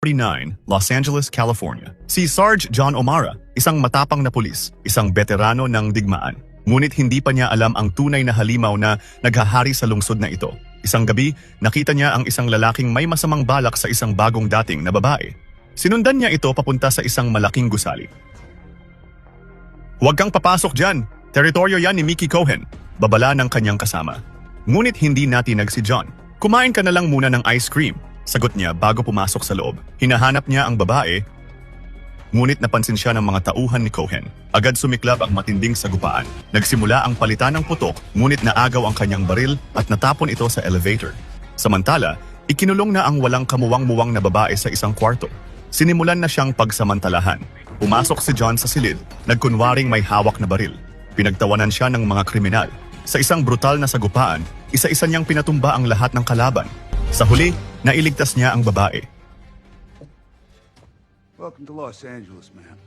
49, Los Angeles, California. Si Sarge John O'Mara, isang matapang na pulis, isang veterano ng digmaan. Ngunit hindi pa niya alam ang tunay na halimaw na naghahari sa lungsod na ito. Isang gabi, nakita niya ang isang lalaking may masamang balak sa isang bagong dating na babae. Sinundan niya ito papunta sa isang malaking gusali. "Huwag kang papasok dyan! Teritoryo yan ni Mickey Cohen," babala ng kanyang kasama. Ngunit hindi natinag si John. "Kumain ka na lang muna ng ice cream," sagot niya bago pumasok sa loob. Hinahanap niya ang babae, ngunit napansin siya ng mga tauhan ni Cohen. Agad sumiklab ang matinding sagupaan. Nagsimula ang palitan ng putok, ngunit naagaw ang kanyang baril at natapon ito sa elevator. Samantala, ikinulong na ang walang kamuwang-muwang na babae sa isang kwarto. Sinimulan na siyang pagsamantalahan. Pumasok si John sa silid, nagkunwaring may hawak na baril. Pinagtawanan siya ng mga kriminal. Sa isang brutal na sagupaan, isa-isa niyang pinatumba ang lahat ng kalaban. Sa huli, nailigtas niya ang babae. Welcome to Los Angeles, man.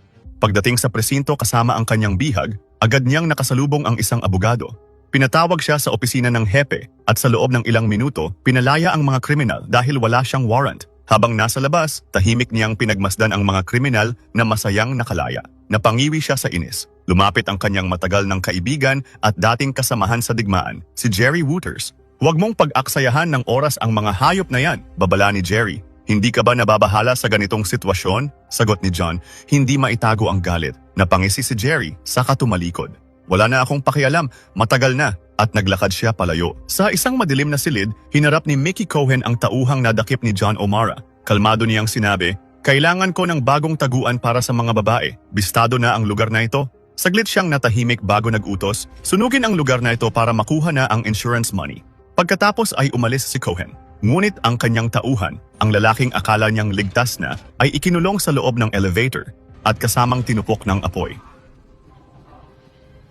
Pagdating sa presinto kasama ang kanyang bihag, agad niyang nakasalubong ang isang abogado. Pinatawag siya sa opisina ng hepe at sa loob ng ilang minuto, pinalaya ang mga kriminal dahil wala siyang warrant. Habang nasa labas, tahimik niyang pinagmasdan ang mga kriminal na masayang nakalaya. Napangiwi siya sa inis. Lumapit ang kanyang matagal ng kaibigan at dating kasamahan sa digmaan, si Jerry Wooters. "Huwag mong pag-aksayahan ng oras ang mga hayop na yan," babala ni Jerry. "Hindi ka ba nababahala sa ganitong sitwasyon?" Sagot ni John, hindi maitago ang galit. Napangisi si Jerry, saka tumalikod. "Wala na akong pakialam, matagal na," at naglakad siya palayo. Sa isang madilim na silid, hinarap ni Mickey Cohen ang tauhang nadakip ni John O'Mara. Kalmado niyang sinabi, "Kailangan ko ng bagong taguan para sa mga babae. Bistado na ang lugar na ito." Saglit siyang natahimik bago nag-utos, sunugin ang lugar na ito para makuha na ang insurance money. Pagkatapos ay umalis si Cohen. Ngunit ang kanyang tauhan, ang lalaking akala niyang ligtas na, ay ikinulong sa loob ng elevator at kasamang tinupok ng apoy.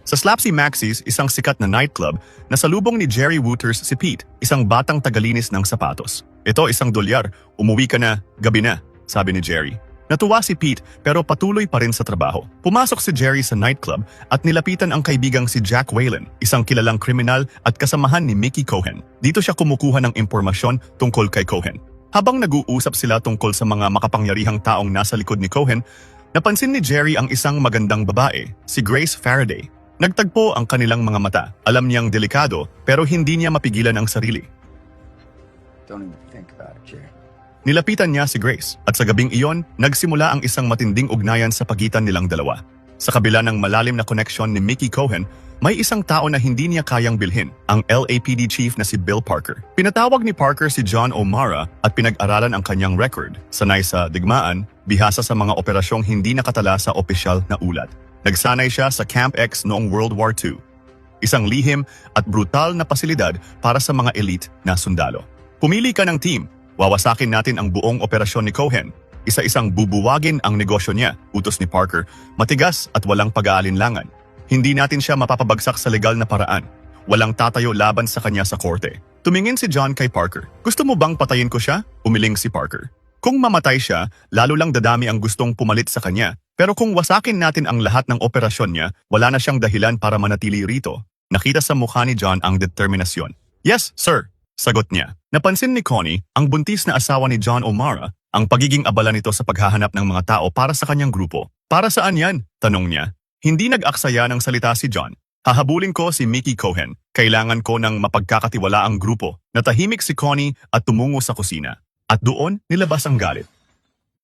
Sa Slapsy Maxie's, isang sikat na nightclub, nasalubong ni Jerry Wooters si Pete, isang batang tagalinis ng sapatos. "Ito, isang dolyar. Umuwi ka na. Gabi na," sabi ni Jerry. Natuwa si Pete pero patuloy pa rin sa trabaho. Pumasok si Jerry sa nightclub at nilapitan ang kaibigang si Jack Whalen, isang kilalang kriminal at kasamahan ni Mickey Cohen. Dito siya kumukuha ng impormasyon tungkol kay Cohen. Habang nag-uusap sila tungkol sa mga makapangyarihang taong nasa likod ni Cohen, napansin ni Jerry ang isang magandang babae, si Grace Faraday. Nagtagpo ang kanilang mga mata. Alam niyang delikado pero hindi niya mapigilan ang sarili. Don't even think about it, Jerry. Nilapitan niya si Grace at sa gabing iyon, nagsimula ang isang matinding ugnayan sa pagitan nilang dalawa. Sa kabila ng malalim na koneksyon ni Mickey Cohen, may isang tao na hindi niya kayang bilhin, ang LAPD chief na si Bill Parker. Pinatawag ni Parker si John O'Mara at pinag-aralan ang kanyang record. Sanay sa digmaan, bihasa sa mga operasyong hindi nakatala sa opisyal na ulat. Nagsanay siya sa Camp X noong World War II. Isang lihim at brutal na pasilidad para sa mga elite na sundalo. "Pumili ka ng team. Wawasakin natin ang buong operasyon ni Cohen. Isa-isang bubuwagin ang negosyo niya," utos ni Parker, matigas at walang pag-aalinlangan. "Hindi natin siya mapapabagsak sa legal na paraan. Walang tatayo laban sa kanya sa korte." Tumingin si John kay Parker. "Gusto mo bang patayin ko siya?" Umiling si Parker. "Kung mamatay siya, lalo lang dadami ang gustong pumalit sa kanya. Pero kung wasakin natin ang lahat ng operasyon niya, wala na siyang dahilan para manatili rito." Nakita sa mukha ni John ang determinasyon. "Yes, sir," sagot niya. Napansin ni Connie, ang buntis na asawa ni John O'Mara, ang pagiging abala nito sa paghahanap ng mga tao para sa kanyang grupo. "Para saan yan?" tanong niya. Hindi nag-aksaya ng salita si John. "Hahabulin ko si Mickey Cohen. Kailangan ko ng mapagkakatiwala ang grupo." Natahimik si Connie at tumungo sa kusina. At doon, nilabas ang galit.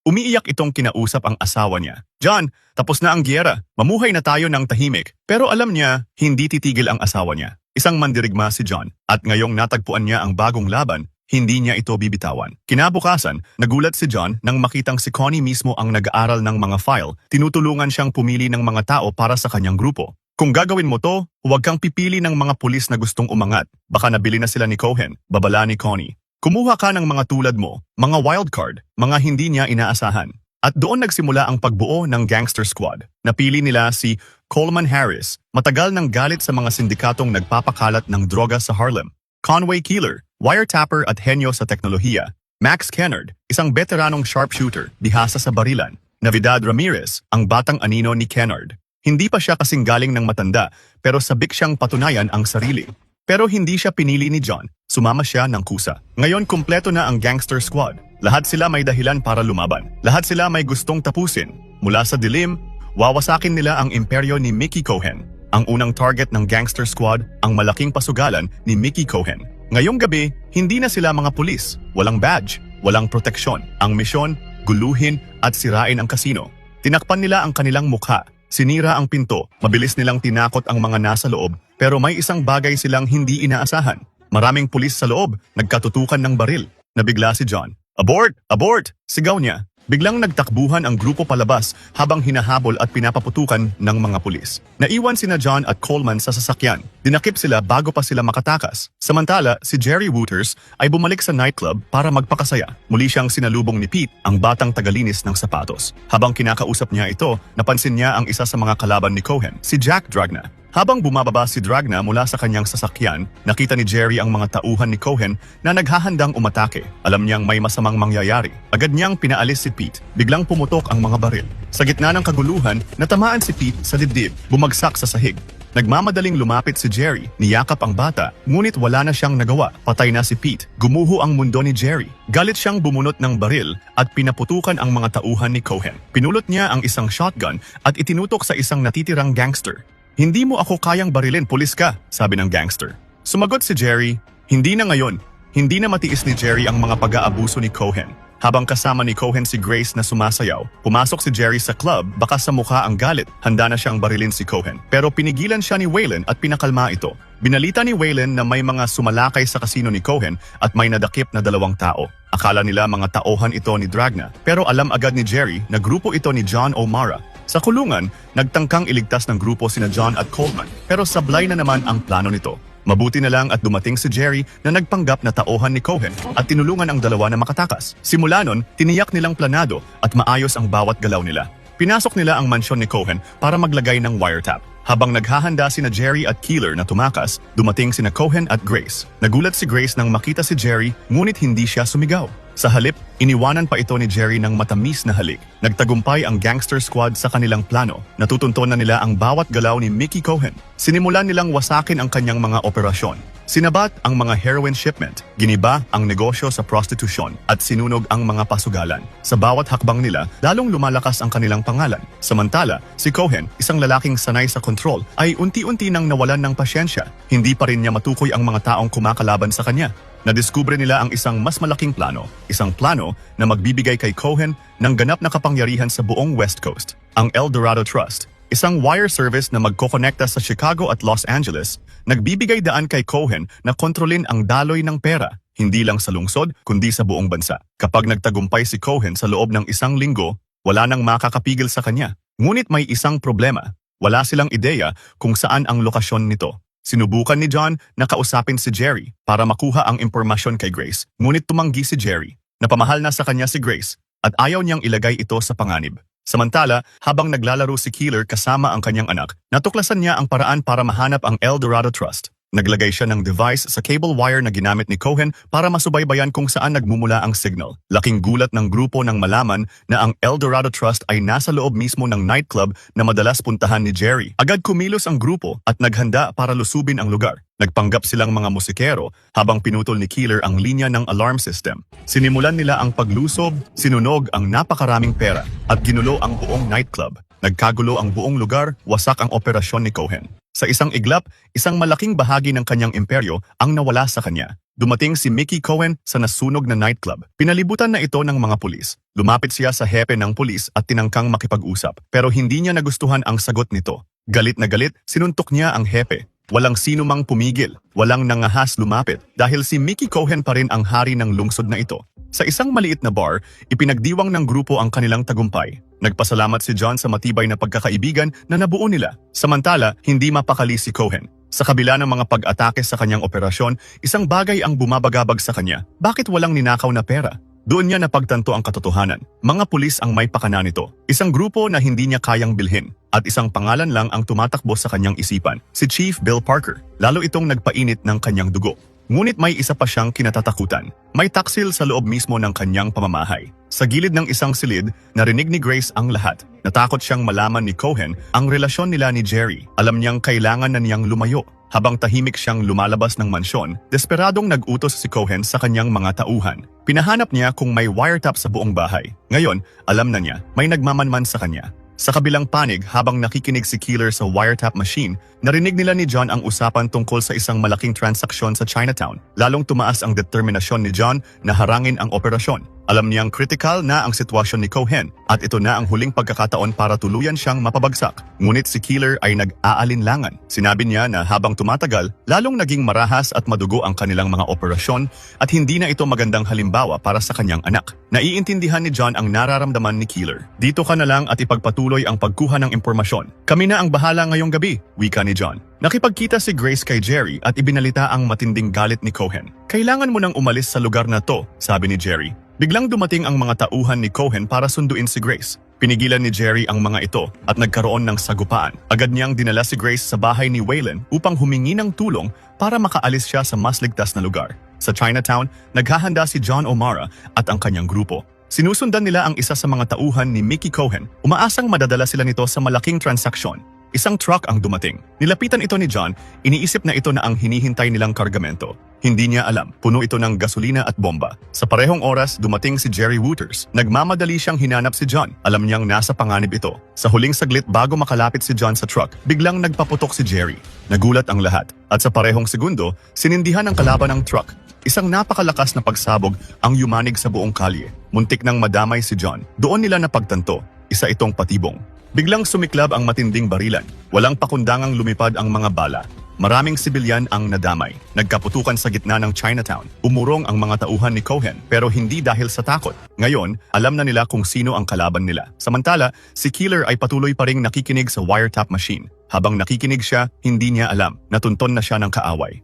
Umiiyak itong kinausap ang asawa niya. "John, tapos na ang giyera. Mamuhay na tayo ng tahimik." Pero alam niya, hindi titigil ang asawa niya. Isang mandirigma si John, at ngayong natagpuan niya ang bagong laban, hindi niya ito bibitawan. Kinabukasan, nagulat si John nang makitang si Connie mismo ang nag-aaral ng mga file. Tinutulungan siyang pumili ng mga tao para sa kanyang grupo. "Kung gagawin mo to, huwag kang pipili ng mga pulis na gustong umangat. Baka nabili na sila ni Cohen," babala ni Connie. "Kumuha ka ng mga tulad mo, mga wildcard, mga hindi niya inaasahan." At doon nagsimula ang pagbuo ng Gangster Squad. Napili nila si Coleman Harris, matagal ng galit sa mga sindikatong nagpapakalat ng droga sa Harlem. Conway Keeler, wiretapper at henyo sa teknolohiya. Max Kennard, isang veteranong sharpshooter, bihasa sa barilan. Navidad Ramirez, ang batang anino ni Kennard. Hindi pa siya kasing galing ng matanda, pero sabik siyang patunayan ang sarili. Pero hindi siya pinili ni John, sumama siya ng kusa. Ngayon kumpleto na ang Gangster Squad. Lahat sila may dahilan para lumaban. Lahat sila may gustong tapusin. Mula sa dilim, wawasakin nila ang imperyo ni Mickey Cohen. Ang unang target ng gangster squad, ang malaking pasugalan ni Mickey Cohen. Ngayong gabi, hindi na sila mga pulis. Walang badge, walang proteksyon. Ang misyon, guluhin at sirain ang kasino. Tinakpan nila ang kanilang mukha. Sinira ang pinto. Mabilis nilang tinakot ang mga nasa loob. Pero may isang bagay silang hindi inaasahan. Maraming pulis sa loob, nagkatutukan ng baril. Nabigla si John. "Abort! Abort!" sigaw niya. Biglang nagtakbuhan ang grupo palabas habang hinahabol at pinapaputukan ng mga pulis. Naiwan sina John at Coleman sa sasakyan. Dinakip sila bago pa sila makatakas. Samantala, si Jerry Wooters ay bumalik sa nightclub para magpakasaya. Muli siyang sinalubong ni Pete, ang batang tagalinis ng sapatos. Habang kinakausap niya ito, napansin niya ang isa sa mga kalaban ni Cohen, si Jack Dragna. Habang bumababa si Dragna mula sa kanyang sasakyan, nakita ni Jerry ang mga tauhan ni Cohen na naghahandang umatake. Alam niyang may masamang mangyayari. Agad niyang pinaalis si Pete. Biglang pumutok ang mga baril. Sa gitna ng kaguluhan, natamaan si Pete sa dibdib, bumagsak sa sahig. Nagmamadaling lumapit si Jerry, niyakap ang bata, ngunit wala na siyang nagawa. Patay na si Pete. Gumuho ang mundo ni Jerry. Galit siyang bumunot ng baril at pinaputukan ang mga tauhan ni Cohen. Pinulot niya ang isang shotgun at itinutok sa isang natitirang gangster. "Hindi mo ako kayang barilin, pulis ka," sabi ng gangster. Sumagot si Jerry, "Hindi na ngayon." Hindi na matiis ni Jerry ang mga pag-aabuso ni Cohen. Habang kasama ni Cohen si Grace na sumasayaw, pumasok si Jerry sa club, baka sa mukha ang galit. Handa na siyang barilin si Cohen. Pero pinigilan siya ni Waylon at pinakalma ito. Binalita ni Waylon na may mga sumalakay sa kasino ni Cohen at may nadakip na 2 tao. Akala nila mga tauhan ito ni Dragna, pero alam agad ni Jerry na grupo ito ni John O'Mara. Sa kulungan, nagtangkang iligtas ng grupo sina John at Coleman, pero sablay na naman ang plano nito. Mabuti na lang at dumating si Jerry na nagpanggap na tauhan ni Cohen at tinulungan ang dalawa na makatakas. Simula nun, tiniyak nilang planado at maayos ang bawat galaw nila. Pinasok nila ang mansyon ni Cohen para maglagay ng wiretap. Habang naghahanda sina Jerry at Keeler na tumakas, dumating sina Cohen at Grace. Nagulat si Grace nang makita si Jerry, ngunit hindi siya sumigaw. Sa halip, iniwanan pa ito ni Jerry ng matamis na halik. Nagtagumpay ang gangster squad sa kanilang plano. Natutunton na nila ang bawat galaw ni Mickey Cohen. Sinimulan nilang wasakin ang kanyang mga operasyon. Sinabat ang mga heroin shipment, giniba ang negosyo sa prostitusyon, at sinunog ang mga pasugalan. Sa bawat hakbang nila, lalong lumalakas ang kanilang pangalan. Samantala, si Cohen, isang lalaking sanay sa kontrol, ay unti-unti nang nawalan ng pasyensya. Hindi pa rin niya matukoy ang mga taong kumakalaban sa kanya. Nadiskubre nila ang isang mas malaking plano, isang plano na magbibigay kay Cohen ng ganap na kapangyarihan sa buong West Coast, ang El Dorado Trust. Isang wire service na magkokonekta sa Chicago at Los Angeles, nagbibigay daan kay Cohen na kontrolin ang daloy ng pera, hindi lang sa lungsod kundi sa buong bansa. Kapag nagtagumpay si Cohen sa loob ng 1 linggo, wala nang makakapigil sa kanya. Ngunit may isang problema, wala silang ideya kung saan ang lokasyon nito. Sinubukan ni John na kausapin si Jerry para makuha ang impormasyon kay Grace, ngunit tumanggi si Jerry. Napamahal na sa kanya si Grace at ayaw niyang ilagay ito sa panganib. Samantala, habang naglalaro si Keeler kasama ang kanyang anak, natuklasan niya ang paraan para mahanap ang El Dorado Trust. Naglagay siya ng device sa cable wire na ginamit ni Cohen para masubaybayan kung saan nagmumula ang signal. Laking gulat ng grupo nang malaman na ang El Dorado Trust ay nasa loob mismo ng nightclub na madalas puntahan ni Jerry. Agad kumilos ang grupo at naghanda para lusubin ang lugar. Nagpanggap silang mga musikero habang pinutol ni Keeler ang linya ng alarm system. Sinimulan nila ang paglusob, sinunog ang napakaraming pera at ginulo ang buong nightclub. Nagkagulo ang buong lugar, wasak ang operasyon ni Cohen. Sa isang iglap, isang malaking bahagi ng kanyang imperyo ang nawala sa kanya. Dumating si Mickey Cohen sa nasunog na nightclub. Pinalibutan na ito ng mga pulis. Lumapit siya sa hepe ng pulis at tinangkang makipag-usap. Pero hindi niya nagustuhan ang sagot nito. Galit na galit, sinuntok niya ang hepe. Walang sino mang pumigil, walang nangahas lumapit dahil si Mickey Cohen pa rin ang hari ng lungsod na ito. Sa isang maliit na bar, ipinagdiwang ng grupo ang kanilang tagumpay. Nagpasalamat si John sa matibay na pagkakaibigan na nabuo nila. Samantala, hindi mapakali si Cohen. Sa kabila ng mga pag-atake sa kanyang operasyon, isang bagay ang bumabagabag sa kanya. Bakit walang ninakaw na pera? Doon niya napagtanto ang katotohanan. Mga pulis ang may pakana nito. Isang grupo na hindi niya kayang bilhin. At isang pangalan lang ang tumatakbo sa kanyang isipan, si Chief Bill Parker. Lalo itong nagpainit ng kanyang dugo. Ngunit may isa pa siyang kinatatakutan. May taksil sa loob mismo ng kanyang pamamahay. Sa gilid ng isang silid, narinig ni Grace ang lahat. Natakot siyang malaman ni Cohen ang relasyon nila ni Jerry. Alam niyang kailangan na niyang lumayo. Habang tahimik siyang lumalabas ng mansyon, desperadong nag-utos si Cohen sa kanyang mga tauhan. Pinahanap niya kung may wiretap sa buong bahay. Ngayon, alam na niya, may nagmamanman sa kanya. Sa kabilang panig, habang nakikinig si Keeler sa wiretap machine, narinig nila ni John ang usapan tungkol sa isang malaking transaksyon sa Chinatown. Lalong tumaas ang determinasyon ni John na harangin ang operasyon. Alam niyang critical na ang sitwasyon ni Cohen at ito na ang huling pagkakataon para tuluyan siyang mapabagsak. Ngunit si Keeler ay nag-aalinlangan. Sinabi niya na habang tumatagal, lalong naging marahas at madugo ang kanilang mga operasyon at hindi na ito magandang halimbawa para sa kanyang anak. Naiintindihan ni John ang nararamdaman ni Keeler. Dito ka na lang at ipagpatuloy ang pagkuha ng impormasyon. Kami na ang bahala ngayong gabi, wika ni John. Nakipagkita si Grace kay Jerry at ibinalita ang matinding galit ni Cohen. Kailangan mo nang umalis sa lugar na to, sabi ni Jerry. Biglang dumating ang mga tauhan ni Cohen para sunduin si Grace. Pinigilan ni Jerry ang mga ito at nagkaroon ng sagupaan. Agad niyang dinala si Grace sa bahay ni Waylon upang humingi ng tulong para makaalis siya sa mas ligtas na lugar. Sa Chinatown, naghahanda si John O'Mara at ang kanyang grupo. Sinusundan nila ang isa sa mga tauhan ni Mickey Cohen. Umaasang madadala sila nito sa malaking transaksyon. Isang truck ang dumating. Nilapitan ito ni John, iniisip na ito na ang hinihintay nilang kargamento. Hindi niya alam, puno ito ng gasolina at bomba. Sa parehong oras, dumating si Jerry Wooters. Nagmamadali siyang hinanap si John. Alam niyang nasa panganib ito. Sa huling saglit bago makalapit si John sa truck, biglang nagpaputok si Jerry. Nagulat ang lahat. At sa parehong segundo, sinindihan ang kalaban ng truck. Isang napakalakas na pagsabog ang yumanig sa buong kalye. Muntik nang madamay si John. Doon nila napagtanto, isa itong patibong. Biglang sumiklab ang matinding barilan. Walang pakundangang lumipad ang mga bala. Maraming sibilyan ang nadamay. Nagkaputukan sa gitna ng Chinatown. Umurong ang mga tauhan ni Cohen pero hindi dahil sa takot. Ngayon, alam na nila kung sino ang kalaban nila. Samantala, si Keeler ay patuloy pa ring nakikinig sa wiretap machine. Habang nakikinig siya, hindi niya alam. Natunton na siya ng kaaway.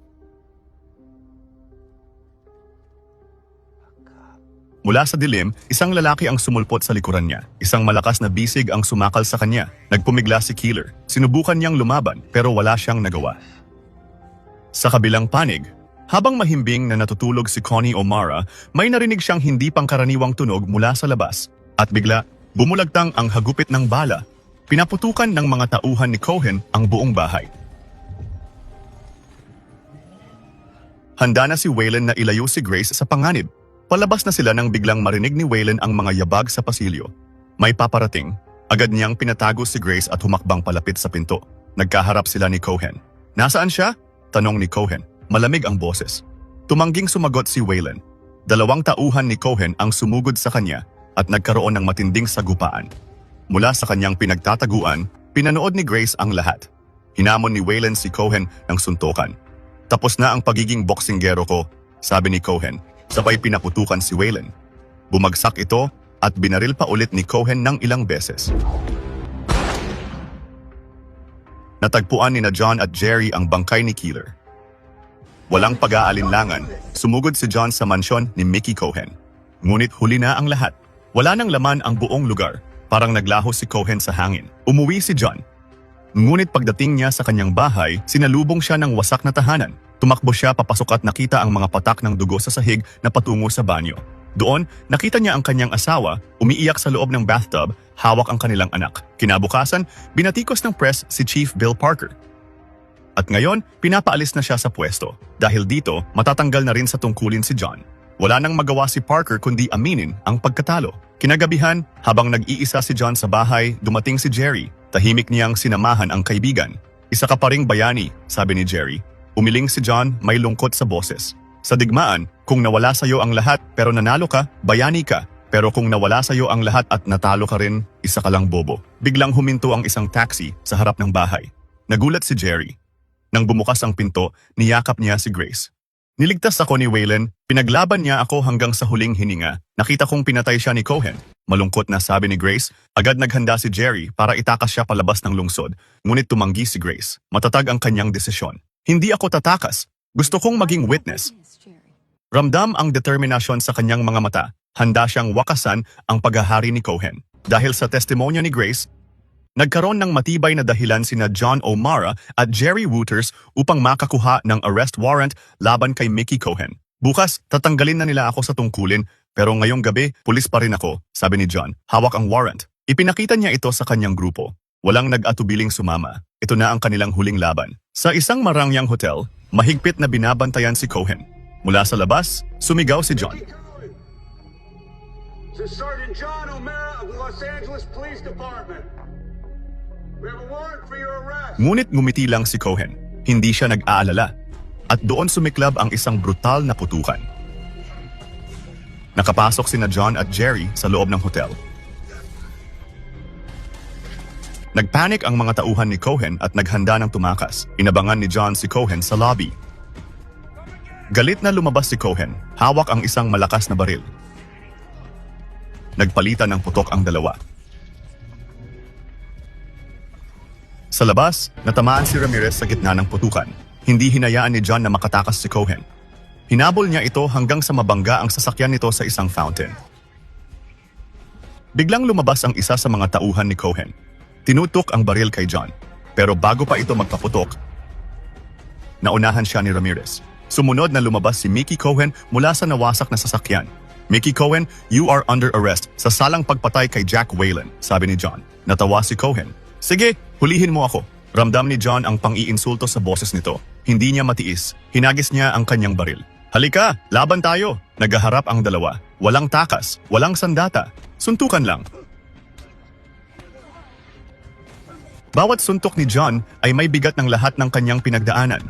Mula sa dilim, isang lalaki ang sumulpot sa likuran niya. Isang malakas na bisig ang sumakal sa kanya. Nagpumigla si Keeler. Sinubukan niyang lumaban pero wala siyang nagawa. Sa kabilang panig, habang mahimbing na natutulog si Connie O'Mara, may narinig siyang hindi pangkaraniwang tunog mula sa labas. At bigla, bumulagtang ang hagupit ng bala. Pinaputukan ng mga tauhan ni Cohen ang buong bahay. Handa na si Waylon na ilayo si Grace sa panganib. Palabas na sila nang biglang marinig ni Waylon ang mga yabag sa pasilyo. May paparating. Agad niyang pinatago si Grace at humakbang palapit sa pinto. Nagkaharap sila ni Cohen. Nasaan siya? Tanong ni Cohen. Malamig ang boses. Tumangging sumagot si Waylon. 2 tauhan ni Cohen ang sumugod sa kanya at nagkaroon ng matinding sagupaan. Mula sa kanyang pinagtataguan, pinanood ni Grace ang lahat. Hinamon ni Waylon si Cohen ng suntukan. Tapos na ang pagiging boksinggero ko, sabi ni Cohen. Sabay pinaputukan si Waylon. Bumagsak ito at binaril pa ulit ni Cohen ng ilang beses. Natagpuan ni na John at Jerry ang bangkay ni Keeler. Walang pag-aalinlangan, sumugod si John sa mansyon ni Mickey Cohen. Ngunit huli na ang lahat. Wala nang laman ang buong lugar. Parang naglaho si Cohen sa hangin. Umuwi si John. Ngunit pagdating niya sa kanyang bahay, sinalubong siya ng wasak na tahanan. Tumakbo siya papasok at nakita ang mga patak ng dugo sa sahig na patungo sa banyo. Doon, nakita niya ang kanyang asawa, umiiyak sa loob ng bathtub, hawak ang kanilang anak. Kinabukasan, binatikos ng press si Chief Bill Parker. At ngayon, pinapaalis na siya sa pwesto. Dahil dito, matatanggal na rin sa tungkulin si John. Wala nang magawa si Parker kundi aminin ang pagkatalo. Kinagabihan, habang nag-iisa si John sa bahay, dumating si Jerry. Tahimik niyang sinamahan ang kaibigan. Isa ka pa ring bayani, sabi ni Jerry. Umiling si John, may lungkot sa boses. Sa digmaan, kung nawala sa'yo ang lahat pero nanalo ka, bayani ka. Pero kung nawala sa'yo ang lahat at natalo ka rin, isa ka lang bobo. Biglang huminto ang isang taxi sa harap ng bahay. Nagulat si Jerry. Nang bumukas ang pinto, niyakap niya si Grace. Niligtas ako ni Waylon, pinaglaban niya ako hanggang sa huling hininga. Nakita kong pinatay siya ni Cohen. Malungkot na sabi ni Grace, agad naghanda si Jerry para itakas siya palabas ng lungsod. Ngunit tumanggi si Grace. Matatag ang kanyang desisyon. Hindi ako tatakas. Gusto kong maging witness. Ramdam ang determinasyon sa kanyang mga mata. Handa siyang wakasan ang paghahari ni Cohen. Dahil sa testimonya ni Grace, Nagkaroon ng matibay na dahilan sina John O'Mara at Jerry Wooters upang makakuha ng arrest warrant laban kay Mickey Cohen. Bukas, tatanggalin na nila ako sa tungkulin, pero ngayong gabi, pulis pa rin ako, sabi ni John. Hawak ang warrant. Ipinakita niya ito sa kanyang grupo. Walang nag-atubiling sumama. Ito na ang kanilang huling laban. Sa isang marangyang hotel, mahigpit na binabantayan si Cohen. Mula sa labas, sumigaw si John. To Sergeant John O'Mara of the Los Angeles Police Department. We have a warrant for your arrest. Ngunit ngumiti lang si Cohen. Hindi siya nag-aalala. At doon sumiklab ang isang brutal na putukan. Nakapasok sina John at Jerry sa loob ng hotel. Nagpanik ang mga tauhan ni Cohen at naghanda ng tumakas. Inabangan ni John si Cohen sa lobby. Galit na lumabas si Cohen. Hawak ang isang malakas na baril. Nagpalitan ng putok ang dalawa. Sa labas, natamaan si Ramirez sa gitna ng putukan. Hindi hinayaan ni John na makatakas si Cohen. Hinabol niya ito hanggang sa mabangga ang sasakyan nito sa isang fountain. Biglang lumabas ang isa sa mga tauhan ni Cohen. Tinutok ang baril kay John. Pero bago pa ito magpaputok, naunahan siya ni Ramirez. Sumunod na lumabas si Mickey Cohen mula sa nawasak na sasakyan. Mickey Cohen, you are under arrest sa salang pagpatay kay Jack Whalen, sabi ni John. Natawa si Cohen. Sige, hulihin mo ako. Ramdam ni John ang pang-iinsulto sa boses nito. Hindi niya matiis. Hinagis niya ang kanyang baril. Halika, laban tayo. Naghaharap ang dalawa. Walang takas, walang sandata. Suntukan lang. Bawat suntok ni John ay may bigat ng lahat ng kanyang pinagdaanan.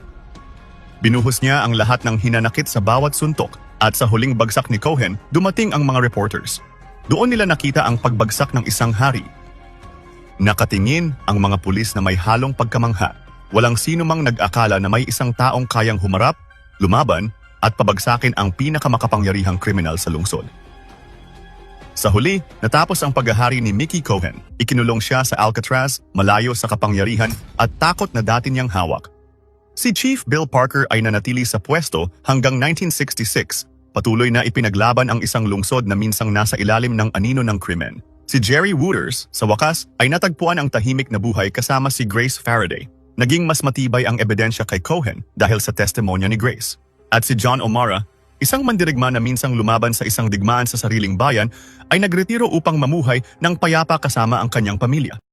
Binuhos niya ang lahat ng hinanakit sa bawat suntok at sa huling bagsak ni Cohen, dumating ang mga reporters. Doon nila nakita ang pagbagsak ng isang hari. Nakatingin ang mga pulis na may halong pagkamangha. Walang sino mang nag-akala na may isang taong kayang humarap, lumaban, at pabagsakin ang pinakamakapangyarihang kriminal sa lungsod. Sa huli, natapos ang paghahari ni Mickey Cohen. Ikinulong siya sa Alcatraz, malayo sa kapangyarihan at takot na dati niyang hawak. Si Chief Bill Parker ay nanatili sa pwesto hanggang 1966. Patuloy na ipinaglaban ang isang lungsod na minsang nasa ilalim ng anino ng krimen. Si Jerry Wooters, sa wakas, ay natagpuan ang tahimik na buhay kasama si Grace Faraday. Naging mas matibay ang ebidensya kay Cohen dahil sa testimonya ni Grace. At si John O'Mara, isang mandirigma na minsang lumaban sa isang digmaan sa sariling bayan, ay nagretiro upang mamuhay ng payapa kasama ang kanyang pamilya.